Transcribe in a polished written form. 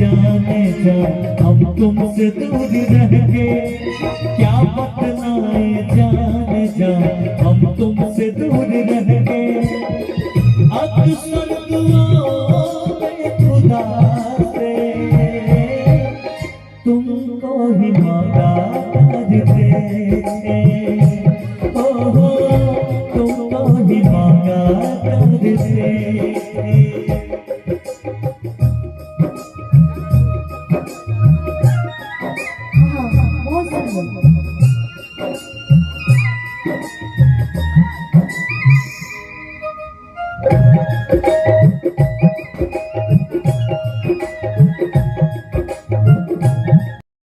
जाने जा हम तुमसे दूर रह के, क्या बतलाए जाने जा हम तुमसे दूर रह के। अक्सर दुआओं में खुदा से तुमको ही मांगा करते थे, हो तुमको ही मांगा करते थे। हाँ, बहुत सुंदर।